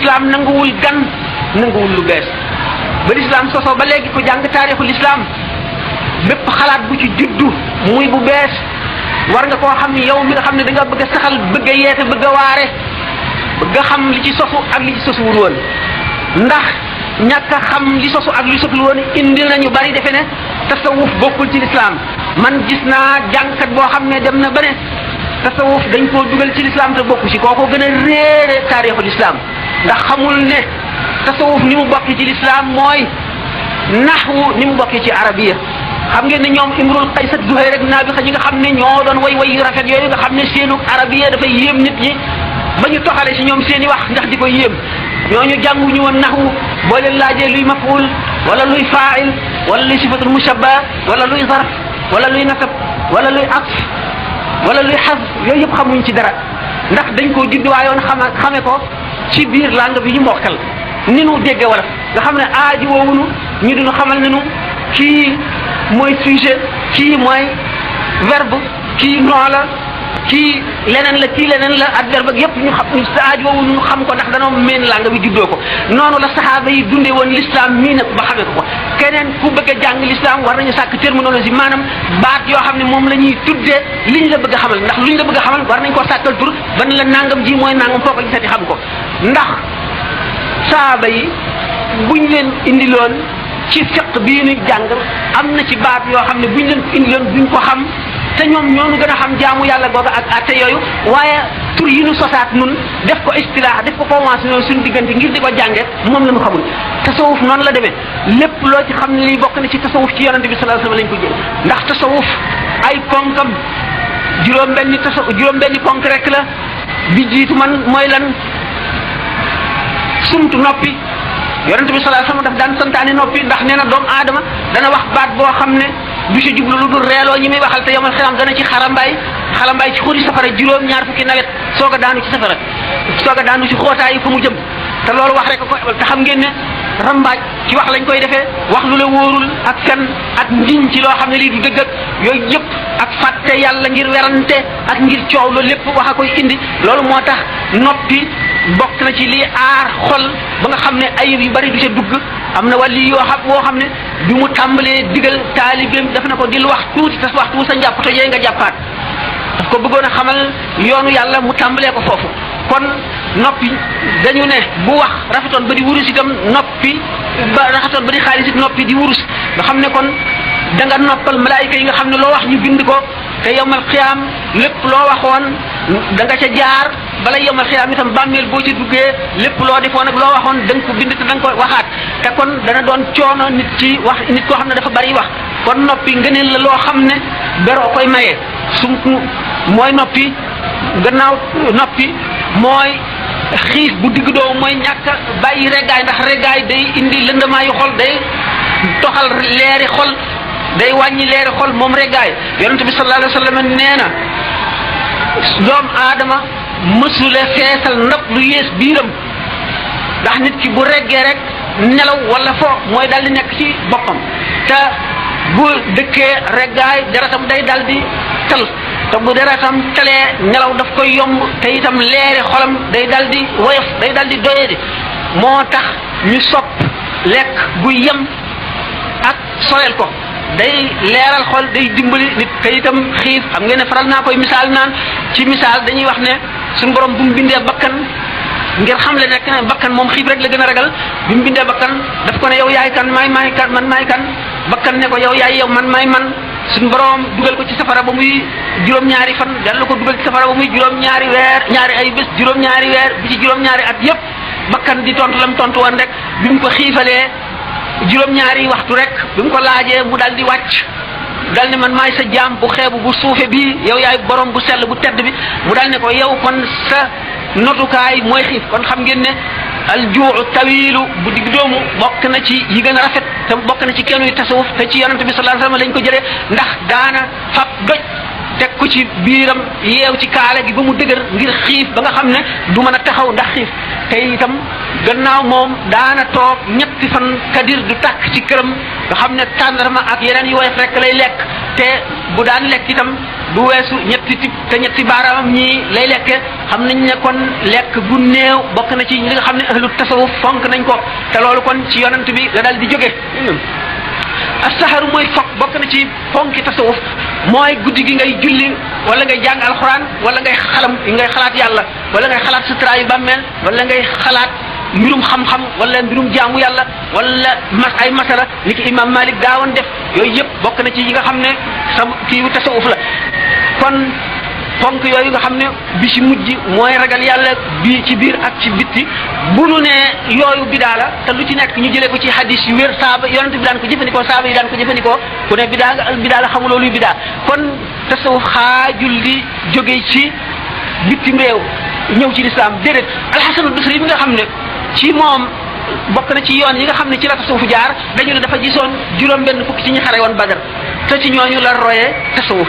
l'islam nanguwul gan nanguwul lu bees ba l'islam sosoo ba léegi ko jàng taarixu l'islam bépp xalaat bu ci juddu muy bu bees war nga koo xam ni yow mi nga xam ne da nga bëgg a saxal bëgg a yeete bëgg a waare bëgg a xam li ci sosu ak li ci sosuwul woon ndax ñàkk a xam li sosu ak li sosul woon indi nañu bari defe ne tasawuf bokkul ci l'islam man gis naa jàngkat boo xam ne dem na ba ne tasawuf dañ koo dugal ci l'islam te bokku ci kooko gën a réere taarixu l'islam ndax xamul ne tasawuf ni mu bokki ci l'islam mooy naxwu ni mu bokki ci arabiya xam ngeen ne ñoom imrul qays ak zuhayr ak naabixa ñi nga xam ne ñoo doon way yu rafet yooyu nga xam ne seenu arabiya dafay yéem nit ñi ba ñu toxale ci ñoom seeni wax ndax di ko yéem ñooñu jànguñu woon naxwu boo leen laajee luy maf'ul wala luy fa'il wala luy sifatul mushabba wala luy zarf wala luy nasab wala luy atf wala luy xas yooyu yëpp xamuñ ci dara ndax dañ koo judduwaayoon xame ko ci biir langue bi ñu mokkal ni nu dégge wala nga xam ne aaji woowunu ñu dinu xamal ne nu kii mooy sujet kii mooy verbe kii nom la kii leneen la kii leneen la adverbe ak yëpp ñu xam aaji woowunu ñu xam ko ndax danoo meen langue bi juddoo ko noonu la saxaaba yi dundee woon l'islam mii nag ba xamee ko keneen ku bëgg a jàng l'islam war nañu sàkk terminologie maanaam baat yoo xam ne moom la ñuy tuddee liñ la bëgg a xamal ndax luñ la bëgg a xamal war nañ koo sàkkal tur ban la nangam ji mooy nangam foo ko gisati xam ko ndax saaba yi buñ leen indiloon ci fiq bii ñu jàng am na ci baat yoo xam ne buñ leen ko indiloon duñ ko xam te ñoom ñoo ñu gën a xam jaamu yàlla googa ak atte yooyu waaye tur yi ñu sosaat nun def ko istilaax def ko convention suñu diggante ngir di ko jànge moom la ñu xamul tasawuf noonu la demee lépp loo ci xam ne lii bokk na ci tasawuf ci yonente bi sallallahu alayhi wasallam lañ ko jël ndax tasawuf ay ponkam juróom-benni ponk rek la bi jiitu man mooy lan sumtu noppi yonente bi sallallahu alayhi wasallam daf daan santaane noppi ndax nee na doomu aadama dana wax baat boo xam ne du ci jublu lu dul reeloo ñi muy waxal te yomal xiyam dana ci xarambaay ci xuri safara juróom-ñaar fukki nawet soog a daanu ci safara soog a daanu ci xootaayi fa mu jëm te loolu wax rek ko te xam ngeen ne rambaaj ci wax lañ koy defee wax lu la wóorul ak fen ak njiñ ci loo xam ne lii du dëgg ak yooyu yëpp ak fàtte yàlla ngir werante ak ngir coow loolu lépp wax a koy indi loolu moo tax noppi bokk na ci lii aar xol ba nga xam ne ayib yu bari du ca dugg am na wàlli yoo xam woo xam ne bi mu tàmbalee digal taalibeem def na ko dil wax tuuti te waxtu sa njàpp tojee nga jàppaat daf ko bëggoon a xamal yoonu yàlla mu tàmbalee ko foofu kon noppi dañu ne bu wax rafetoon ba di wurus itam noppi ba rafetoon ba di xaalis it noppi di wurus nga xam ne kon da nga noppal malaayika yi nga xam ne loo wax ñu bind ko te yowmal xiyaam lépp loo waxoon da nga ca jaar bala yowmal xiyaam itam bàmmeel boo ci duggee lépp loo defoon ak loo waxoon da nga ko bind te da nga ko waxaat te kon dana doon coono nit ci wax nit koo xam ne dafa bari wax kon noppi ngëneel la loo xam ne beroo koy maye mooy noppi gannaaw noppi mooy xiif bu digg doomu mooy ñàkk bàyyi reggaay ndax reggaay day indi lëndamaayu xol day toxal leeri xol day wàññi leeri xol moom reggaay yonente bi sallallahu alayhi wasallam nee na doomu aadama mësule feesal ndab lu yées biiram ndax nit ki bu reggee rek nelaw wala fo mooy dal di nekk ci boppam te bu dëkkee reggaay deretam day dal di tal te bu deretam talee nelaw daf koy yomb te itam leeri xolam day dal di woyof day dal di doyadi moo tax ñu sopp lekk bu yem ak soreel ko day leeral xol day dimbali nit te itam xiif xam ngeen ne faral naa koy misaal naan ci misaal dañuy wax ne suñu borom bu mu bindee bakkan ngir xam le nekk ne bakkan moom xiif rek la gën a ragal bi mu bindee bakkan daf ko ne yow yaay kan maay kan man maay kan bakkan ne ko yow yaay yow man maay man suñu borom dugal ko ci safara ba muy juróom-ñaari fan dal ko dugal ci safara ba muy juróom-ñaari weer ñaari ay bés juróom-ñaari weer bi ci juróom-ñaari at yépp bakkan di tontu lam tontu woon rek bi mu ko xiifalee juróom-ñaari waxtu rek bi mu ko laajee mu dal di wàcc dal ne man maay sa jaam bu xeebu bu suufe bii yow yaay borom bu sell bu tedd bi mu dal ne ko yow kon sa notukaay mooy xiif kon xam ngeen ne aljuu tawilu bu digg doomu bokk na ci yi gën a rafet te bokk na ci kenn yu tasawuf te ci yonente bi sallallahu alayhi wasallam lañ ko jëlee ndax daana fab doj teg ko ci biiram yeew ci kaala gi ba mu dëgër ngir xiif ba nga xam ne du mën a taxaw ndax xiif te itam gannaaw moom daana toog ñetti fan kadir du tàkk ci këram nga xam ne tàndarma ak yeneen yu woyof rek lay lekk te bu daan lekk itam du weesu ñetti tib te ñetti baaraamam ñii lay lekke xam nañ ne kon lekk bu néew bokk na ci li nga xam ne ahlu tasawuf fonk nañ ko te loolu kon ci yonent bi la dal di jóge as-saharu mooy fokk bokk na ci fonki tasawuf mooy guddi gi ngay julli wala ngay jàng alxuraan wala ngay xalaat yàlla wala ngay xalaat sutura yu bàmmeel wala ngay xalaat mbirum xam-xam wala mbirum jaamu yàlla wala ay masala ni ki imam Malik daawoon def yooyu yëpp bokk na ci yi nga xam ne kii tasawuf la kon fonk yooyu nga xam ne bi ci mujj mooy ragal yàlla bi ci biir ak ci bitti bu nu ne yooyu bidaa la te lu ci nekk ñu jëlee ko ci hadis yu wér saaba yonent bi daan ko jëfandikoo saaba yi daan ko jëfandikoo ku ne bidaa la xamuloo luy bidaa kon tasawuf xaajul di jóge ci bitim réew ñëw ci lislaam déedéet alxasanul basri bi nga xam ne ci moom bokk na ci yoon yi nga xam ne ci la tasawuf jaar dañu ne dafa gisoon juróom benn fukki ci ñi xare woon Badar te ci ñooñu la royee tasawuf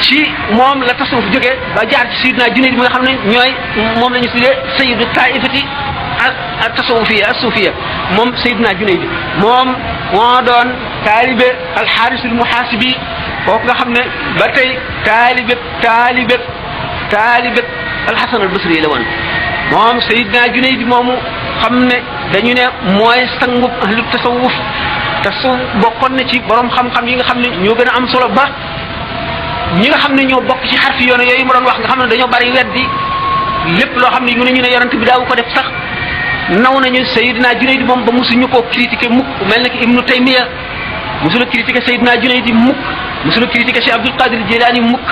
ci moom la tasawuf jóge ba jaar ci Sayyidina Junayd mi nga xam ne moom la ñu tuddee sayyidu taifati ak tasawufiya ak suufiya moom Sayyidina Junayd moom moo doon taalibe alxaarisul muhaasibi kooku nga xam ne ba tey taalibe alxasan albasri la woon moom Sayyidina Junayd moomu xam ne dañu ne mooy sangub ahlu tasawuf bokkoon na ci borom xam-xam yi nga xam ne ñoo gën a am solo ba ñi nga xam ne ñoo bokk ci xarfi yoon yooyu ma doon wax nga xam ne dañoo bari weddi lépp loo xam ne ñu ne yonent bi daawu ko def sax naw nañu Sayyidina Junayd moom ba mosuñu koo critiqué mukk mel na ki Ibnu Taymiya mosula critiqué Sayyidina Junayd mukk mosula critiqué Cheikh Abdul Qadir Jilani mukk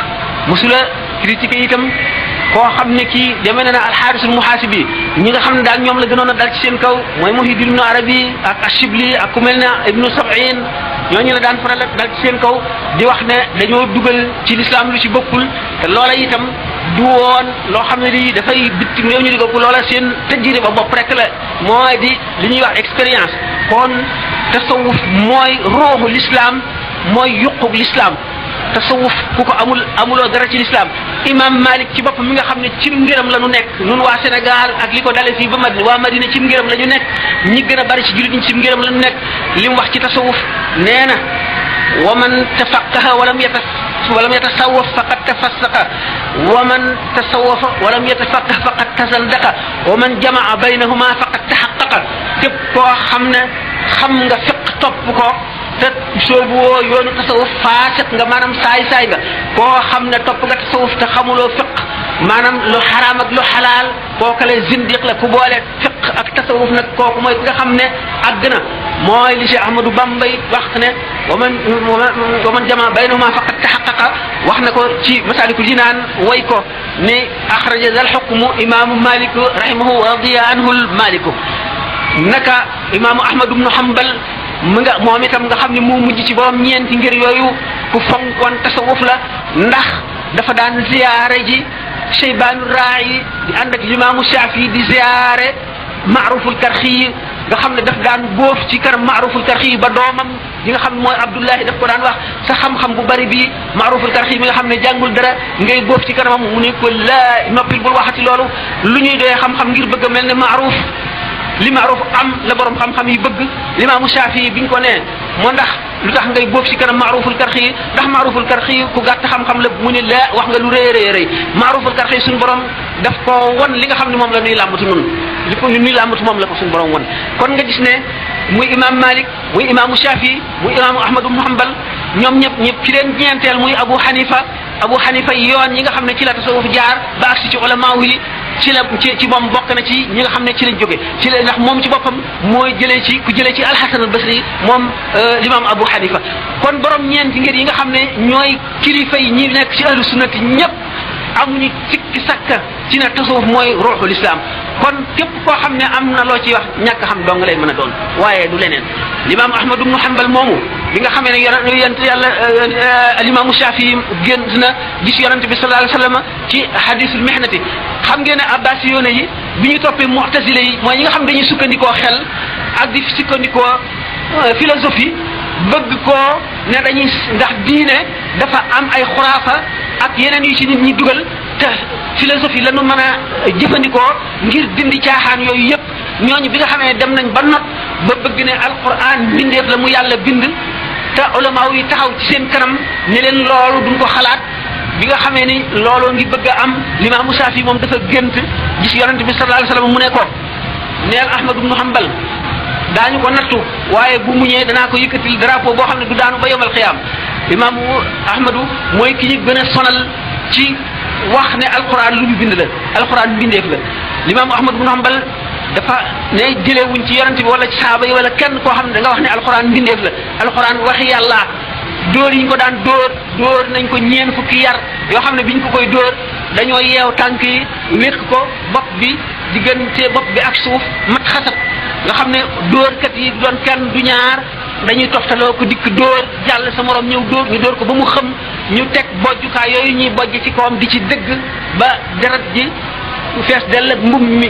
mosula critiqué itam koo xam ne kii demee na alxaarisul muhaasibi ñi nga xam ne daal ñoom la gënoon a dal ci seen kaw mooy Muhyiddin Ibnu Arabi ak Ashibli ak ku mel ne Ibnu Sab'in ñooñu la daan faral dal ci seen kaw di wax ne dañoo dugal ci lislaam lu ci bokkul te loola itam du woon loo xam ne di dafay bitim réew ñu di ko loola seen tëjjiri ba bopp rek la mooy di li ñuy wax expérience kon tasawuf mooy ruuxu lislaam mooy yuqub lislaam tasawuf ku ko amuloo dara ci lislaam imam Malik ci bopp mi nga xam ne ci ngërëm la ñu nekk nun waa Sénégal ak li ko dale fii ba Madina waa Madina ci ngërëm la ñu nekk ñi gën a bari ci jullit ñi ci ngërëm la ñu nekk li mu wax ci tasawuf nee na wa man tafaqaha walam yatasawwaf faqad tafassaqa wa man tasawwafa walam yatafaqah faqad tazandaqa wa man jamaa baynahuma faqad tahaqqaqa képp koo xam ne xam nga fiq topp ko te soobu woo yoonu tasawuf faasiq nga maanaam saay nga koo xam ne topp nga tasawuf te xamuloo fiq maanaam lu xaraam ak lu xalaal kooku la zindiq la ku boole fiq ak tasawuf nag kooku mooy nga xam ne àgg na mooy li Cheikh Ahmadou Bambay wax ne wa man jamaa baynahuma faqad tahaqqaqa wax na ko ci Masaalikul Jinaan way ko ni axraja zal xukmu imaamu Malik rahimahu wa radiya anhu Maliku naka imaamu Ahmad ibnu Hanbal moom itam nga xam ne moo mujj ci borom ñeenti ngir yooyu ku fonkoon tasawuf la ndax dafa daan ziyaare ji Shaybaanu Raayi di ànd ak imaamu Shaafi di ziyaare Maaruful Karxi nga xam ne daf daan góof ci kanam Maaruful Karxi ba doomam yi nga xam ne mooy Abdullahi daf ko daan wax sa xam-xam bu bari bii Maaruful Karxi mi nga xam ne jàngul dara ngay góof ci kanamam mu ne ko laa noppil bul waxati loolu lu ñuy doyee xam-xam ngir bëgg a mel ne Maaruf li Maaruf am la borom xam-xam yi bëgg Limaamu Shaafi biñ ko nee moo ndax lu tax ngay boof ci kanam Maaruful Karxi ndax Maaruful Karxi ku gàtt xam-xam la mu ne la wax nga lu rëy Maaruful Karxi suñu borom daf ko won li nga xam ne moom la ñuy làmbatu nun li ko ñuy làmbatu moom la ko suñu borom won kon nga gis ne muy imam Malik muy imaamu Shaafi muy imaamu Ahmad ibn Hanbal ñoom ñëpp ci leen ñeenteel muy Abu Hanifa yoon ñi nga xam ne ci la tasawuf jaar ba agsi ci ulama yi ci moom bokk na ci ñi nga xam ne ci lañ jóge ci la ndax moom ci boppam mooy ku jëlee ci Al-Hasan al-Basri moom l'imam Abu Hanifa kon borom ñeenti ngir yi nga xam ne ñooy kilifa yi ñi nekk ci ahlu sunnati ñëpp amuñu sikki sakka ci ne tasawuf mooy ruuxul islam kon képp koo xam ne am na loo ciy wax ñàkk xam dong lay mën a doon waaye du leneen l'imam Ahmad ibn Hanbal moomu bi nga xamee ne yonent yàlla alimaamu Shaafi génn na gis yonent bi sallallahu alayhi wa sallam ci hadisul mihnati xam ngeen ne abbasi yoone yi bi ñu toppee mu'tazile yi mooy ñi nga xam dañuy sukkandikoo xel ak di sukkandikoo philosophie bëgg koo ne dañuy ndax diine dafa am ay xuraafa ak yeneen yu ci nit ñi dugal te philosophie la ñu mën a jëfandikoo ngir dindi caaxaan yooyu yëpp ñooñu bi nga xamee dem nañ ba not ba bëgg ne alquran mbindeef la mu yàlla bind te ulama yi taxaw ci seen kanam ne leen loolu duñ ko xalaat. bi nga xamee ni looloo ngi bëgg a am limaamu Saafi moom dafa gént gis yonent bi sallallahu alayhi wasallam mu ne ko neel Ahmad ibn Hanbal daañu ko nattu waaye bu muñee danaa ko yëkkatil drapeau boo xam ne du daanu ba yomal xiyaam imaamu Ahmadu mooy ki ñu gën a sonal ci wax ne alquran lu ñu bind la alquran mbindeef la limaamu Ahmad ibn Hanbal dafa ne jëlewuñ ci yonent bi wala ci saaba yi wala kenn koo xam ne da nga wax ne alquran mbindeef la alquran waxi yàlla dóor yi ñu ko daan dóor nañ ko ñeen fukki yar yoo xam ne biñ ko koy dóor dañoo yeew tànk yi wékk ko bopp bi diggante bopp bi ak suuf mat xasab nga xam ne dóorkat yi doon kenn du ñaar dañuy toftaloo ko dikk dóor jàll sa morom ñëw dóor ñu dóor ko ba mu xëm ñu teg bojjukaay yooyu ñuy bojj ci kawam di ci dëgg ba deret ji fees dell ak mbum mi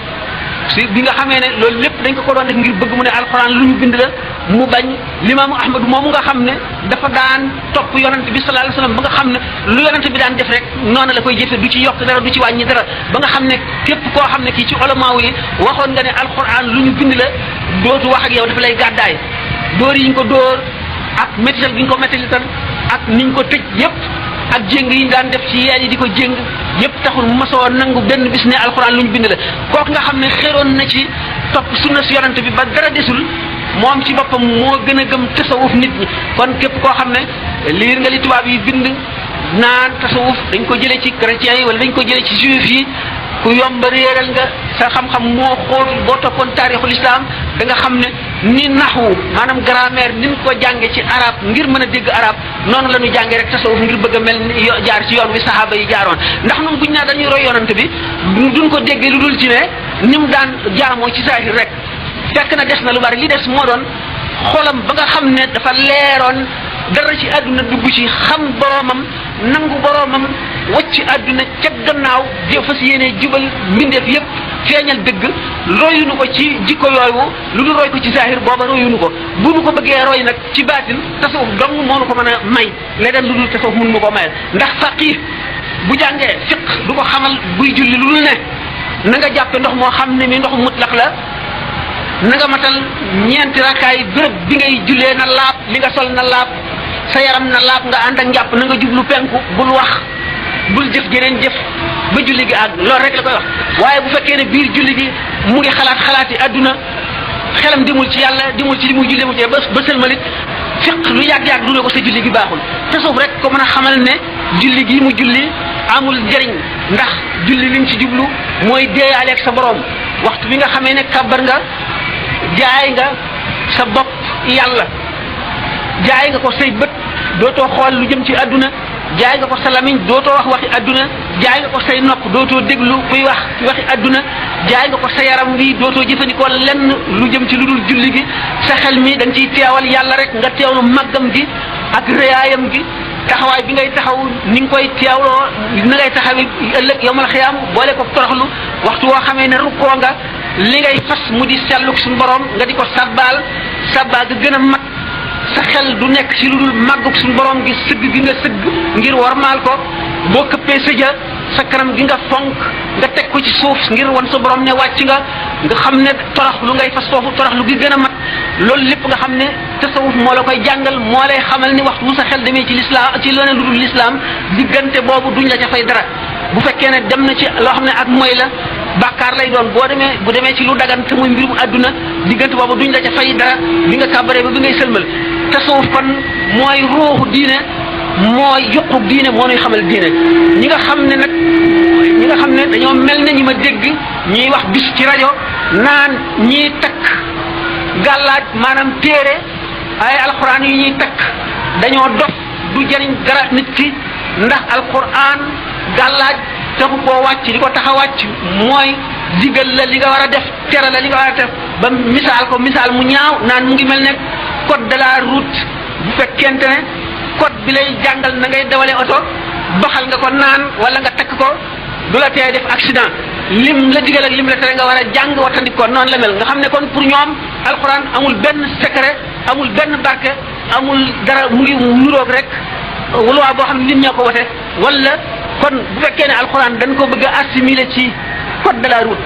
si bi nga xamee ne loolu lépp dañ ko doon def ngir bëgg mu ne alxuraan lu ñu bind la mu bañ limaamu Ahmadu moomu nga xam ne dafa daan topp yonent bi sallallahu alayhi wasallam ba nga xam ne lu yonent bi daan def rek noonu la koy jëfe du ci yokk dara du ci wàññi dara ba nga xam ne képp koo xam ne kii ci ulamaaw yi waxoon nga ne alxuraan lu ñu bind la dootu wax ak yow dafa lay gàddaay dóor yi ñu ko dóor ak métital gi ñu ko métalital ak niñ ko tëj yépp ak jéng yi ñu daan def ci yeen yi di ko jéng yépp taxul mosoo nangu benn bis ne alxuraan lu ñu bind la kooku nga xam ne xéroon na ci topp sunna si yonent bi ba dara desul moom ci boppam moo gën a gëm tasawuf nit ñi kon képp koo xam ne liir nga li tubaab yi bind naan tasawuf dañ ko jëlee ci chrétiens yi wala dañ ko jëlee ci juif yi ku yomb réeral nga sa xam-xam moo xóotul boo toppoon taarixul islam da nga xam ne ni naxwu maanaam grammaire ni ñu ko jànge ci arab ngir mën a dégg arab noonu la ñu jàngee rek tasawuf ngir bëgg a mel ni jaar ci yoon wi saxaaba yi jaaroon ndax ñun buñ naa dañuy roy yonante bi duñ ko déggee lu dul ci ne ni mu daan jaamoo ci zahir rek fekk na des na lu bari li des moo doon xolam ba nga xam ne dafa leeroon dara ci àdduna dugg ci xam boroomam nangu boroomam wacc àdduna ca gannaaw fas yéene jubal mbindeef yépp feeñal dëgg royunu ko ci jikko yooyu lu dul roy ko ci zahir booba royunu ko bu nu ko bëggee roy nag ci baatin tasawuf dong moo nu ko mën a may leneen lu dul tasawuf mun mu ko mayal ndax faqih bu jàngee fiq du ko xamal buy julli lu dul ne na nga jàppe ndox moo xam ne mi ndox mutlaq la na nga matal ñeenti rakkaay bërëb bi ngay jullee na laab li nga sol na laab sa yaram na laab nga ànd ak njàpp na nga jublu penku bul wax bul jëf geneen jëf ba julli gi àgg loolu rek la koy wax waaye bu fekkee ne biir julli gi mu ngi xalaati àdduna xelam dimul ci yàlla dimul ci li muy julli mu ci ba sëlmalit fiq lu yàgg-yàgg du ne ko sa julli gi baaxul tasawuf rek ko mën a xamal ne julli gi mu julli amul njëriñ ndax julli lim ci jublu mooy deeyaaleeg sa borom waxtu bi nga xamee ne kàbbar nga jaay nga sa bopp yàlla jaay nga ko say bët dootoo xool lu jëm ci àdduna jaay nga ko sa lamiñ dootoo wax waxi àdduna jaay nga ko say nopp dootoo déglu kuy wax waxi àdduna jaay nga ko sa yaram wi dootoo jëfandikoo lenn lu jëm ci lu dul julli gi sa xel mi dañ ciy teewal yàlla rek nga teewlu màggam gi ak rëyaayam gi taxawaay bi ngay taxaw ni nga koy teewloo na ngay taxawi ëllëg yawmal xiyaam boole ko toroxlu waxtu woo xamee ne rukkoo nga li ngay fas mu di selluk suñu borom nga di ko sabbaal sabbaal ga gën a mat sa xel du nekk ci lu dul màggug suñu borom gi sëgg gi nga sëgg ngir warmaal ko boo këppee sëja sa kanam gi nga fonk nga teg ko ci suuf ngir wan sa borom ne wàcc nga xam ne torox lu ngay fas foofu torox lu gi gën a mat loolu lépp nga xam ne tasawuf moo la koy jàngal moo lay xamal ni waxtu bu sa xel demee ci lislaam ci leneen lu dul lislaam diggante boobu duñ la ca fay dara bu fekkee ne dem na ci loo xam ne ak mooy la bàkkaar lay doon bu demee ci lu dagan te muy mbirum àdduna diggante boobu duñ la ca fay dara bi nga kàbbaree ba bi ngay sëlmal tasawuf kon mooy ruuxu diine mooy yuqu diine moo nuy xamal diine ñi nga xam ne dañoo mel ne ñi ma dégg ñuy wax bis ci rajo naan ñiy takk gàllaaj maanaam téere ay alquran yi ñuy takk dañoo dof du jariñ dara nit ki ndax alquran gàllaaj taxu koo wàcc li ko tax a wàcc mooy digal la li nga war a def tere la li nga war a def ba misaal mu ñaaw naan mu ngi mel ne code de la route bu fekkente ne code bi lay jàngal na ngay dawale oto baxal nga ko naan wala nga takk ko du la tee def accident lim la digal ak lim la tere nga war a jàng wattandik ko noonu la mel nga xam ne kon pour ñoom alxuraan amul benn secret amul benn barke amul dara mu ngi nuroog rek wala boo xam ne nit ñoo ko wote wala kon bu fekkee ne alxuraan dañ ko bëgg a assimiler ci code de la route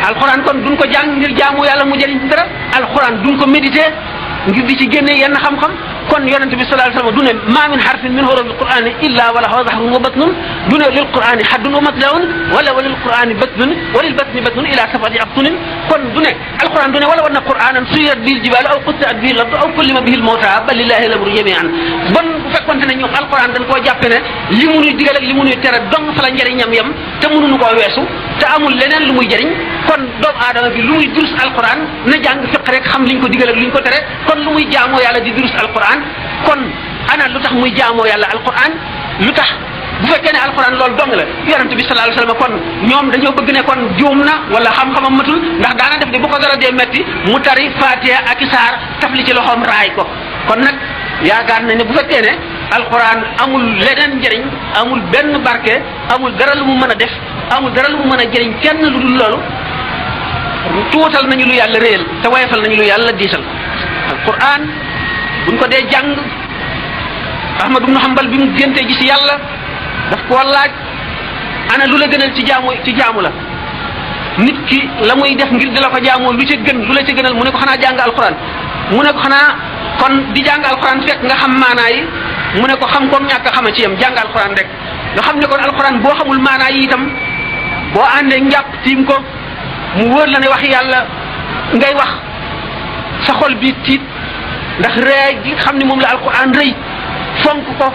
alxuraan kon duñ ko jàng ngir jaamu yàlla mu jëriñ ci dara alxuraan duñ ko méditer ngir di ci génne yenn xam-xam kon yonente bi sallallahu alayhi wasallam du ne ma min harfin min hurufil qur'ani illa wa lahu zahrun wa batnun du ne lil qur'ani haddun wa matla'un wala walil qur'ani batnun walil batni batnun ila sab'ati abtunin kon du ne alquran du ne wala wana qur'anan suyirat bil jibal aw qutti'at bihi al-ard aw kullima bihi al-mawta bal lillahi al-amru jami'an bon bu fekkonte ne ñoom alquran dañ koo jàppe ne li mu ñuy digal ak li mu ñuy tere dong fa la njëriñam yam te mënuñu koo weesu te amul leneen lu muy jëriñ kon doomu aadama bi lu muy durus alquran na jàng fiq rek xam liñ ko digal ak liñ ko tere kon lu muy jaamoo yàlla di durus alquran kon ana lu tax muy jaamoo yàlla alquran lu tax bu fekkee ne alquran loolu dong la yonent bi sallallahu alayhi wasallam kon ñoom dañoo bëgg ne kon juum na wala xam-xamam matul ndax daana def de bu ko dara dee metti mu tari fatiha ak isaar tafli ci loxoom raay ko kon nag yaakaar nañ ne bu fekkee ne alquran amul leneen njëriñ amul benn barke amul dara lu mu mën a def amul dara lu mu mën a jëriñ kenn lu dul loolu tuutal nañu lu yàlla réel te wayefal nañu lu yàlla diisal alquran buñ ko dee jàng Ahmad ibn Hanbal bi mu géntee gis yàlla daf koo laaj ana lu la gënal ci jaamu la nit ki la muy def ngir di la ko jaamoo lu ca gën lu la ca gënal mu ne ko xanaa jàng alquran mu ne ko xanaa kon di jàng alquran fekk nga xam maanaa yi mu ne ko xam comme ñàkk a xama ci yam jàng alquran rek nga xam ne kon alquran boo xamul maanaa yi itam boo àndee njàpp tiim ko mu wóor la ne wax yàlla ngay wax sa xol bi tiit ndax ree gi xam ne moom la alquran rëy fonk ko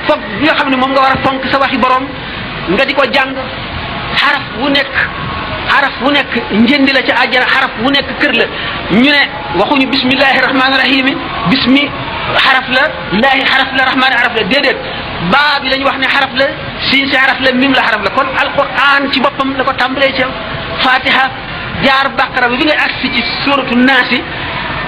foog bi nga xam ne moom nga war a fonk sa waxi borom nga di ko jàng xaraf wu nekk njëndi la ca àjjana xaraf wu nekk kër la ñu ne waxuñu bismillahi rahmaani rahim bismi xaraf la laahi xaraf la rahmaani xaraf la déedéet baa bi la ñu wax ne xaraf la siin si xaraf la mim la xaraf la kon alquran ci boppam la ko tàmbalee ca fatiha jaar baqara bi ngay agsi ci suratu naasi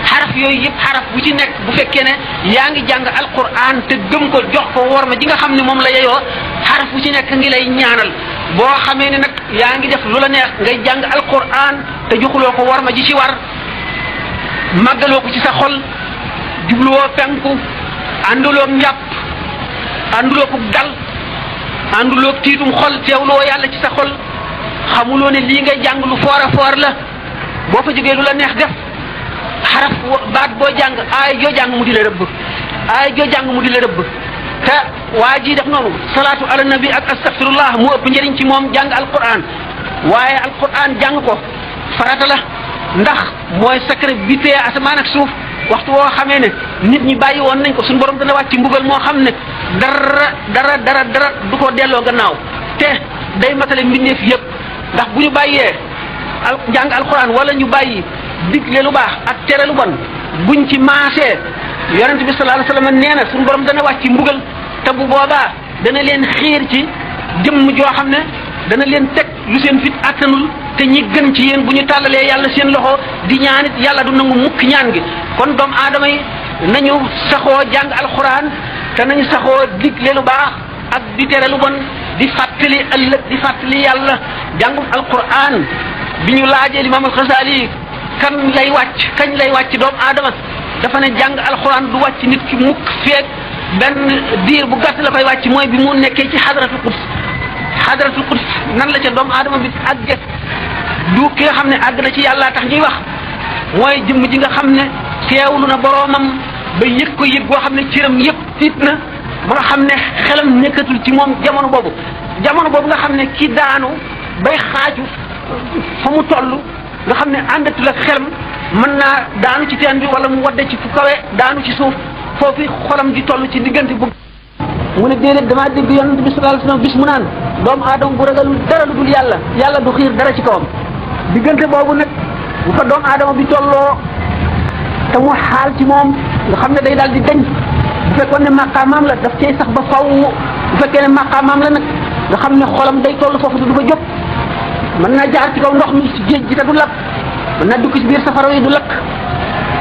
xaraf yooyu yëpp xaraf bu ci nekk bu fekkee ne yaa ngi jàng alquran te gëm ko jox ko worma ji nga xam ne moom la yeyoo xaraf bu ci nekk ngi lay ñaanal boo xamee ne nag yaa ngi def lu la neex ngay jàng alquran te joxuloo ko worma ji ci war màggaloo ko ci sa xol jubluwoo penku ànduloo njàpp ànduloo ko dal ànduloo tiitum xol teewloo yàlla ci sa xol xamuloo ne lii ngay jàng lu foor a foor la boo fa jógee lu la neex def xaraf baat boo jàng aay joo jàng mu di la rëbb aay joo jàng mu di la rëbb te waa ji def noonu salaatu ala nabi ak astaghfirullah mu ëpp njëriñ ci moom jàng alquran waaye alquran jàng ko farata la ndax mooy secret bi tee asamaan ak suuf waxtu woo xamee ne nit ñi bàyyi woon nañ ko suñu borom dana wàcc mbugal moo xam ne dara du ko delloo gannaaw te day matale mbindeef yëpp ndax bu ñu bàyyee jàng alquran wala ñu bàyyi digle lu baax ak tere lu bon buñ ci maasee yonent bi sallallahu alayhi wasallam nee na suñu borom dana wàcc mbugal te bu boobaa dana leen xiir ci jëmm joo xam ne dana leen teg lu seen fit attanul te ñi gën ci yéen bu ñu tàllalee yàlla seen loxo di ñaanit yàlla du nangu mukk ñaan gi kon doomu aadama yi nañu saxoo jàng alxuraan te nañu saxoo digle lu baax ak di tere lu bon di fàttali ëllëg di fàttali yàlla jàngum alxuraan bi ñu laajee Imaam al-Xasaali kañ lay wàcc doomu aadama dafa ne jàng alxuraan du wàcc nit ki mukk feek benn diir bu gàtt la koy wàcc mooy bi mu nekkee ci xadratul quds nan la ca doomu aadama bi àgge du ki nga xam ne àgg na ci yàlla tax ñuy wax mooy jëmm ji nga xam ne teewlu na boroomam ba yëg ko yëg boo xam ne cëram yëpp tiit na ba nga xam ne xelam nekkatul ci moom jamono boobu nga xam ne ki daanu bay xaaju fa mu toll nga xam ne àndatul ak xelam mën naa daanu ci teen bi wala mu wadde ci fu kawe daanu ci suuf foofu xolam di toll ci diggante bu mu ne déedéet damaa dégg yonent bi sallallahu alayhi wasallam bis mu naan doomu aadama bu ragalul dara lu dul yàlla du xiir dara ci kawam diggante boobu nag bu fa doomu aadama bi tolloo te mu xaal ci moom nga xam ne day daal di dañ bu fekkoon ne maqaamaam la daf cay sax ba faw bu fekkee ne maqaamaam la nag nga xam ne xolam day toll foofu du fa jóg mën naa jaar ci kaw ndox mi ci géej gi te du lakk mën naa dugg ci biir safara yi du lakk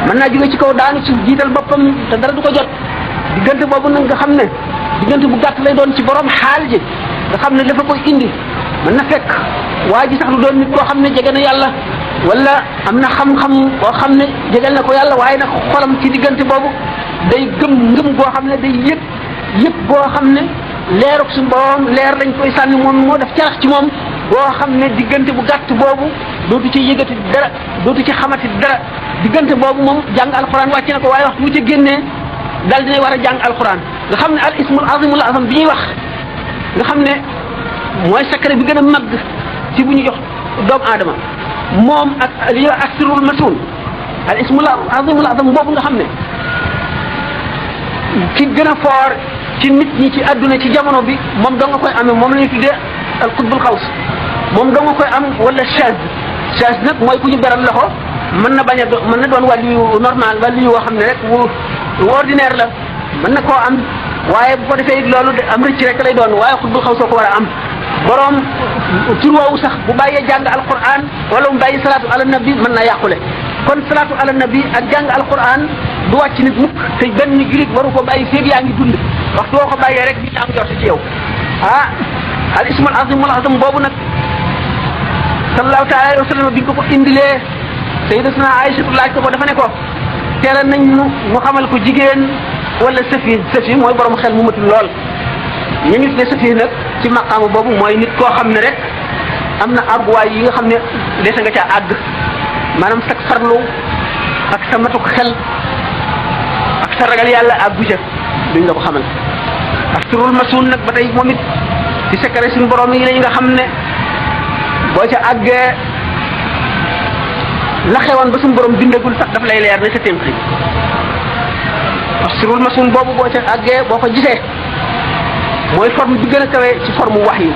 mën naa jóge ci kaw daanu ci jiital boppam te dara du ko jot diggante boobu nag nga xam ne diggante bu gàtt lay doon ci borom xaal ji nga xam ne dafa koy indi mën na fekk waa ji sax lu doon nit koo xam ne jege na yàlla wala am na xam-xam boo xam ne jegal na ko yàlla waaye nag xolam ci diggante boobu day ngëm boo xam ne day yëg boo xam ne leeruk suñu borom leer lañ koy sànni moom moo def carax ci moom boo xam ne diggante bu gàtt boobu dootu ci yëgati dara dootu ci xamati dara diggante boobu moom jàng alquran wàcc na ko waaye waxtu bu ci génnee daal dinay war a jàng alquran nga xam ne al ismul azimul azam bi ñuy wax nga xam ne mooy secret bi gën a màgg ci bu ñu jox doomu aadama moom ak li ñuy wax asrul masun al ismul azimul azam boobu nga xam ne ki gën a foor ci nit ñi ci àdduna ci jamono bi moom doo nga koy amee moom la ñuy tuddee al qutbul xaws moom doo nga koy am wala chaz nag mooy ku ñu beral loxo mën na bañ a mën na doon wàllu yu normal wàllu yu woo xam ne rek wu ordinaire la mën na koo am waaye bu ko defee loolu de am rëcc rek lay doon waaye qutbul xaws soo ko war a am borom tur woowu sax bu bàyyee jàng alquran wala mu bàyyi salaatu ala nabi mën na yàqule kon salaatu ala nabi ak jàng alquran du wàcc nit mukk te benn julit waru ko bàyyi féeg yaa ngi dund waxtu woo ko bàyyee rek bi am jot ci yow al ismul azimul azam boobu nag sallallahu taala alayhi wa sallam bi nga ko indilee sayyidatuna Aïcha laaj ko dafa ne ko teela nañ mu xamal ko jigéen wala safi mooy borom xel mu matul lool ñu ngi tuddee safi nag ci maqaama boobu mooy nit koo xam ne rek am na àgguwaay yi nga xam ne dese nga caa àgg maanaam sa farlu ak sa matuk xel ak sa ragal yàlla àggu ca duñ la ko xamal ak turul masuun nag ba tey moom it ci secret suñu borom yi nga xam ne boo ca àggee la xewoon ba suñu borom bindagul sax daf lay leer ne sa témxi ak turul masuun boobu boo ca àggee boo ko gisee mooy forme bi gën a kawe ci forme wax yi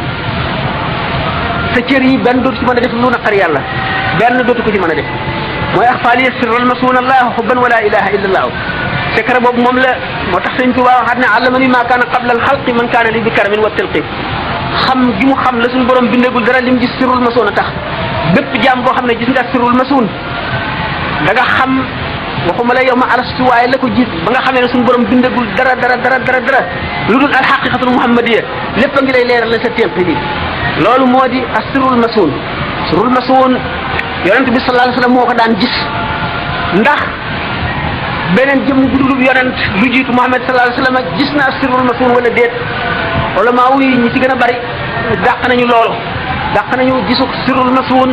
sa cër yi benn dootu ci mën a def lu naqar yàlla benn dootu ko ci mën a def mooy axfaaliya sirral masuun allah xubban wala ilaha illa allah secret boobu moom la moo tax sëñ Tuubaa waxaat ne allamani maa kaana qabla alxalqi man kaana li bi karamin wa tilqi xam gi mu xam la suñu borom bindagul dara lim gis sirrul masuun a tax bépp jaam boo xam ne gis nga sirrul masuun da nga xam waxuma la yow ma alastu waaye la ko jiit ba nga xamee ne suñu borom bindagul dara lu dul alxaqiqatul muhammadiya lépp a ngi lay leeral la sa témp bi loolu moo di asirul masuun sirrul masuun yonent bi sallallahu alayhi wa sallam moo ko daan gis ndax beneen jëmm bu dul yonent lu jiitu Muhammad sallallahu alayhi wa sallam gis na asirul masuun wala déet wala maa wuy ñi ci gën a bari dàq nañu loolu dàq nañu gisu sirrul masuun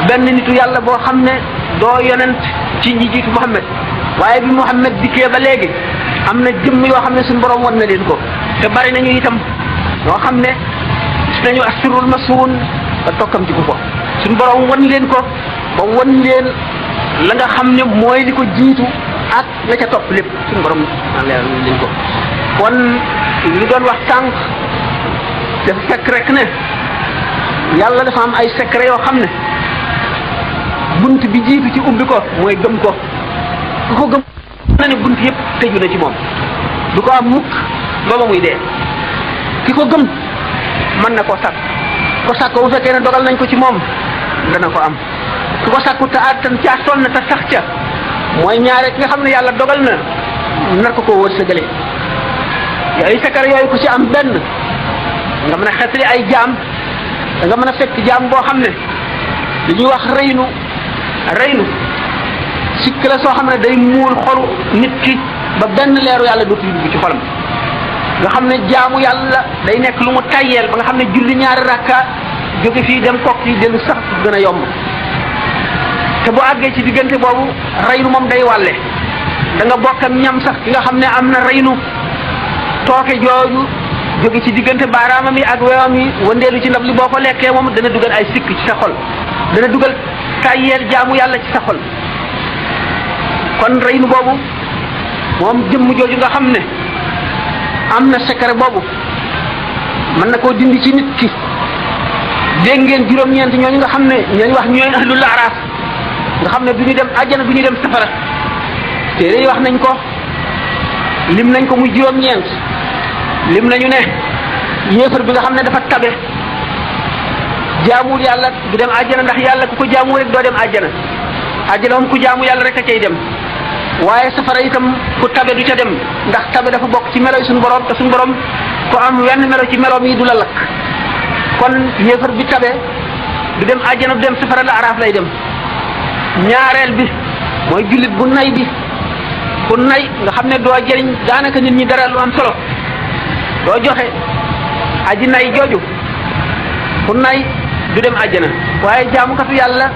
benn nitu yàlla boo xam ne doo yonent ci ñi jiitu Muhammad waaye bi Muhammad dikkee ba léegi am na jëmm yoo xam ne suñu borom wan na leen ko te bari nañu itam ñoo xam ne gis nañu asirul masuun ba tokkam ci ko suñu borom wan leen ko ba wan leen la nga xam ne mooy li ko jiitu ak la ca topp lépp suñu borom leer leen ko kon li doon wax tànk dafa fekk rek ne yàlla dafa am ay secret yoo xam ne bunt bi jiitu ci ubbi ko mooy gëm ko ku ko gëm na ne bunt yëpp tëju na ci moom du ko am mukk booba muy dee ki ko gëm mën na koo sàkk ko sàkk bu fekkee ne dogal nañ ko ci moom dana ko am ku ko sàkku te attan caa sonn te sax ca mooy ñaare ki nga xam ne yàlla dogal na nar ko koo wërsëgale ay sakar yooyu ku ci am benn nga mën a xetli ay jaam da nga mën a fekk jaam boo xam ne li ñuy wax reynu sikk la soo xam ne day muul xolu nit ki ba benn leeru yàlla dootu dugg ci xolam nga xam ne jaamu yàlla day nekk lu mu tayyeel ba nga xam ne julli ñaari rakka jóge fii dem kook yi dellu sax gën a yomb te bu àggee ci diggante boobu reynu moom day wàlle da nga bokk ak ñam sax ki nga xam ne am na reynu tooke jooju jóge ci diggante baaraamam yi ak weewam yi wandeelu ci ndab li boo ko lekkee moom dana dugal ay sikk ci sa xol dana dugal tayyeel jaamu yàlla ci sa xol kon reynu boobu moom jëmm jooju nga xam ne am na secret boobu mën na koo dindi ci nit ki dégg ngeen juróom-ñeent ñooñu nga xam ne ñooñu wax ñooy ahlul araaf nga xam ne du ñu dem àjjana du ñu dem safara téere yi wax nañ ko lim nañ ko muy juróom-ñeent lim nañu ne yéefar bi nga xam ne dafa tabe jaamuwul yàlla du dem àjjana ndax yàlla ku ko jaamu rek doo dem àjjana moom ku jaamu yàlla rek a cay dem waaye safara itam ku tabe du ca dem ndax tabe dafa bokk ci melo yi suñu borom te suñu borom ku am wenn melo ci meloom yi du la lakk kon yéefar bi tabe du dem àjjana du dem safara la araaf lay dem ñaareel bi mooy jullit bu nay bi ku nay nga xam ne doo jëriñ daanaka nit ñi dara lu am solo doo joxe aji nay jooju ku nay du dem àjjana waaye jaamukatu yàlla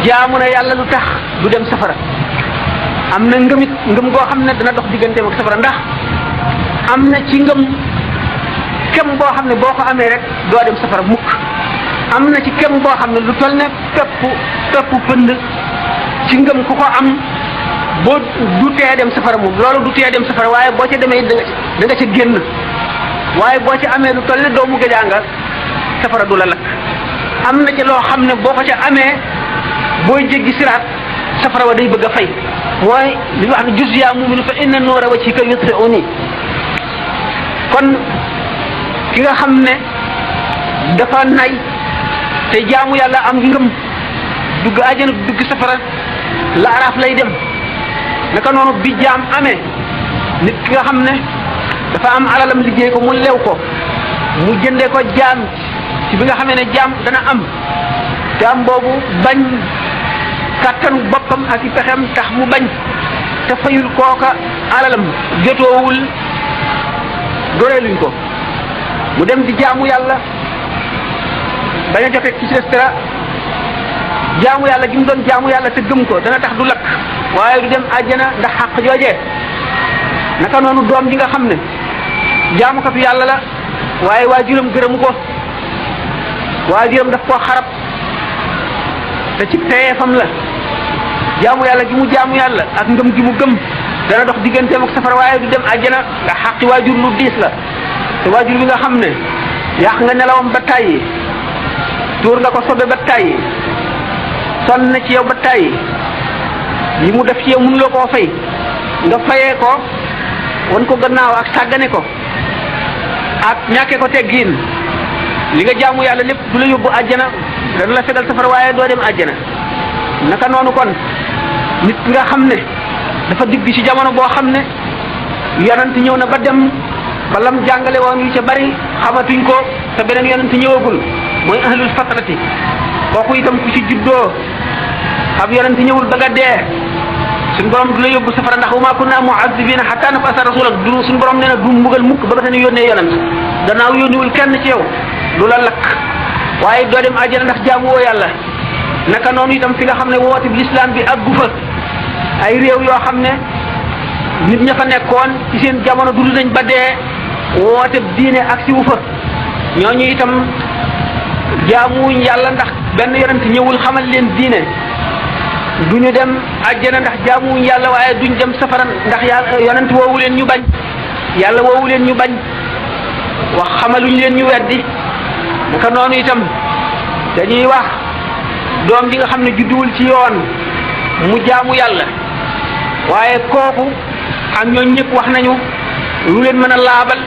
jaamu na yàlla lu tax du dem safara am na ngëmit ngëm goo xam ne dana dox digganteem ak safara ndax am na ci ngëm kem boo xam ne boo ko amee rek doo dem safara mukk am na ci kem boo xam ne lu toll ne peppu pënd ci ngëm ku ko am boo du tee dem safara moom loolu du tee dem safara waaye boo ca demee da nga ca génn waaye boo ca amee lu toll ne doomu gëjaanga safara du la lakk am na ca loo xam ne boo ko ca amee booy jéggi siraat safara wa day bëgg a fay mooy li wax ne juz yaa mu'minu fa inna nuura wajhika yutfi'uni kon ki nga xam ne dafa nay te jaamu yàlla am ngëm dugg àjjana dugg safara la araaf lay dem naka noonu bi jaam amee nit ki nga xam ne dafa am alalam liggéey ko mu lew ko mu jëndee ko jaam ci bi nga xamee ne jaam dana am jaam boobu bañ kàttanu boppam ak i pexem tax mu bañ te fayul kooka alalam jotoowul goreeluñ ko mu dem di jaamu yàlla bañ a jote ci dara jaamu yàlla gi mu doon jaamu yàlla te gëm ko dana tax du lakk waaye du dem àjjana ndax xàq joojee naka noonu doom ji nga xam ne jaamukatu yàlla la waaye waajuram gërëmu ko waajuram daf koo xarab te ci teyeefam la jaamu yàlla gi mu jaamu yàlla ak ngëm gi mu gëm dana dox digganteem ak safara waaye du dem àjjana ndax xàqi waajur lu diis la te waajur bi nga xam ne yàq nga nelawam ba tàyyi tuur nga ko sobe ba tàyyi sonn na ci yow ba tàyyi li mu def ci yow mënuloo koo fay nga fayee ko wan ko gannaaw ak sàggane ko ak ñàkkee ko teggiin li nga jaamu yàlla lépp du la yóbbu àjjana dana la fegal safara waaye doo dem àjjana naka noonu kon nit nga xam ne dafa digg ci jamono boo xam ne yonent ñëw na ba dem ba lam jàngale woon yu ca bari xamatuñ ko te beneen yonent ñëwagul mooy ahlul fatrati kooku itam ku ci juddoo ab yonent ñëwul ba nga dee suñ borom du la yóbbu safara ndax wa maa kunna mu'azzibina hatta nab'atha rasulan du suñ borom nee na du mbugal mukk ba nga te ne yónnee yonent gannaaw yónniwul kenn ci yow du la lakk waaye doo dem àjjana ndax jaamu woo yàlla naka noonu itam fi nga xam ne woote bi lislaam bi àggu fa ay réew yoo xam ne nit ña fa nekkoon ci seen jamono dund nañ ba dee woote diine ak si wu fa ñooñu itam jaamuwuñ yàlla ndax benn yonent ñëwul xamal leen diine duñu dem àjjana ndax jaamuwuñ yàlla waaye duñ dem safara ndax yàlla yonent woowu leen ñu bañ yàlla woowu leen ñu bañ wax xamaluñ leen ñu weddi naka noonu itam dañuy wax doom ji nga xam ne judduwul ci yoon mu jaamu yàlla waaye kooku ak ñooñ ñëpp wax nañu lu leen mën a laabal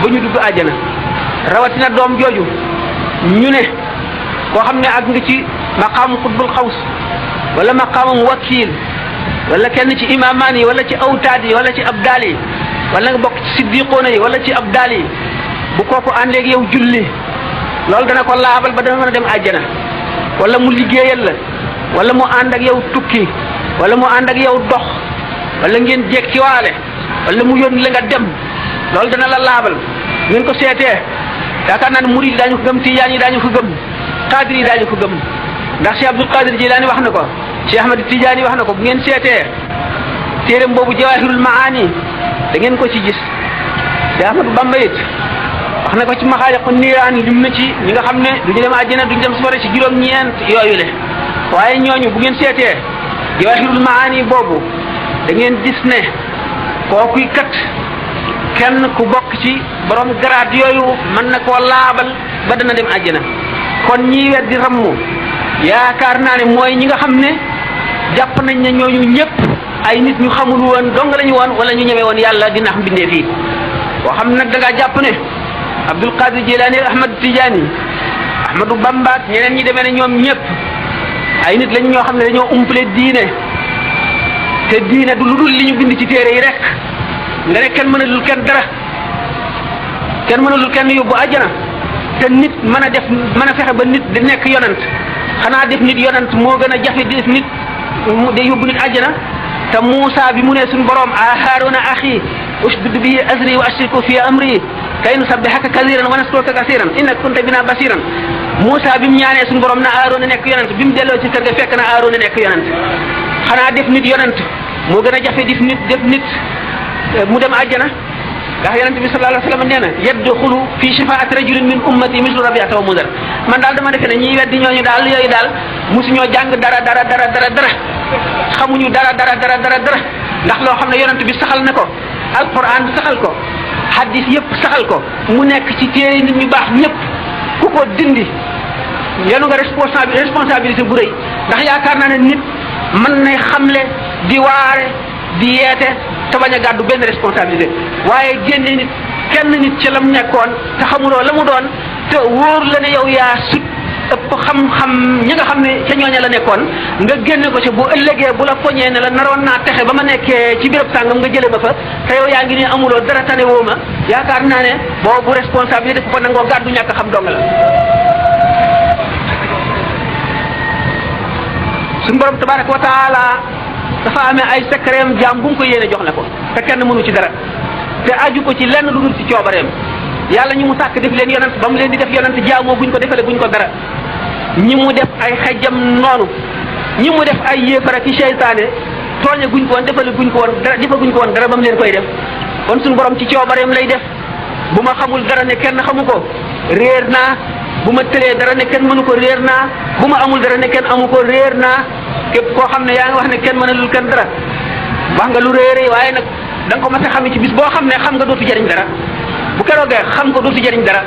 ba ñu dugg àjjana rawatina doom jooju ñu ne koo xam ne ak nga ci maqaamu xutbul xaws wala maqaamum wakiil wala kenn ci imaamaan yi wala ci awtaad yi wala ci abdaal yi wala nga bokk ci siddiqoona yi wala ci abdaal yi bu kooku àndeeg yow julli loolu dana ko laabal ba dana mën a dem àjjana wala mu liggéeyal la wala mu ànd ak yow tukki wala mu ànd ak yow dox wala ngeen jekkiwaale wala mu yónni la nga dem loolu dana la laabal ngeen ko seetee yaakaar naa ne murid yi daañu ko gëm tijaan yi daañu ko gëm xaadir yi daañu ko gëm ndax Cheikh Abdul Qadir Jilaani wax na ko Cheikh Ahmad Tijaani wax na ko bu ngeen seetee téereem boobu Jawaahirul Maani da ngeen ko ci gis Cheikh Ahmadu Bamba it wax na ko ci Maxaaliqu Niiraan lim na ci ñi nga xam ne duñu dem àjjana duñu dem safara ci juróom-ñeent yooyu le waaye ñooñu bu ngeen seetee Jawaahirul Maani boobu da ngeen gis ne kookuy kat kenn ku bokk ci borom garaat yooyu mën na koo laabal ba dana dem àjjana kon ñii weddi rammu yaakaar naa ne mooy ñi nga xam ne jàpp nañ ne ñooñu ñëpp ay nit ñu xamul woon dong lañu woon wala ñu ñeme woon yàlla dina xam bindee fii boo xam nag da ngaa jàpp ne Abdul Qadir Jilaani Ahmad Tijaani Ahmadu Bamba ñeneen ñi demee ne ñoom ñëpp ay nit lañ ñoo xam ne dañoo umpale diine te diine du lu dul li ñu bind ci téere yi rek nga ne kenn mënalul kenn dara kenn mënalul kenn yóbbu àjjana te nit mën a fexe ba nit di nekk yonant xanaa def nit yonant moo gën a jafe def nit de yóbbu nit àjjana te Muusa bi mu ne suñu borom a Haaruna axi ushdud bihi azri wa ashriku fi amri kay nusabbihaka kasiran wa naskuruka kasiran innaka kunta bina basiran Moussa bi mu ñaanee suñu borom na Aaroona nekk yonent bi mu delloo ci kër ga fekk na Aaroona nekk yonent xanaa def nit yonent moo gën a jafe def nit mu dem àjjana ndax yonent bi sallallahu alayhi wa sallam nee na yadxulu fi shafaati rajulin min ummati mislu Rabiata wa Mudar man daal dama defe ne ñiy weddi ñooñu daal yooyu daal mosuñoo jàng dara xamuñu dara ndax loo xam ne yonent bi saxal na ko alquran bi saxal ko hadis yëpp saxal ko mu nekk ci téere nit ñu baax ñëpp ku ko dindi yenu nga responsabilité bu rëy ndax yaakaar naa ne nit mën nay xamle di waare di yeete te bañ a gàddu benn responsabilité waaye génne nit kenn nit ci lam nekkoon te xamuloo la mu doon te wóor la ne yow yaa sut ëpp xam-xam ñi nga xam ne ca ñooña la nekkoon nga génne ko ci bu ëllëgee bu la poñee ne la naroon naa texe ba ma nekkee ci béréb sàngam nga jële ma fa te yow yaa ngi ne amuloo dara tane woo ma yaakaar naa ne boobu responsabilité ku ko nangoo gàddu ñàkk xam dong la. suñu borom tabaraka wa taala dafa amee ay secret jaam bu mu ko yéene jox la ko te kenn mënu ci dara te aju ko ci lenn lu dul ci coobareem yàlla ñi mu sàkk def leen yonent ba mu leen di def yonent jaamoo buñ ko defale buñ ko dara ñi mu def ay xejjam noonu ñi mu def ay yéefar ak seytaane tooñe guñ ko woon defale guñ ko woon dara defaguñ ko woon dara ba mu leen koy def kon suñu borom ci coobareem lay def bu ma xamul dara ne kenn xamu ko réer naa bu ma tëlee dara ne kenn mënu ko réer naa bu ma amul dara ne kenn amu ko réer naa képp koo xam ne yaa ngi wax ne kenn mënalul kenn dara wax nga lu réeré waaye nag da nga ko mas a xam ci bis boo xam ne xam nga dootu jëriñ dara bu keroogee xam nga dootu jëriñ dara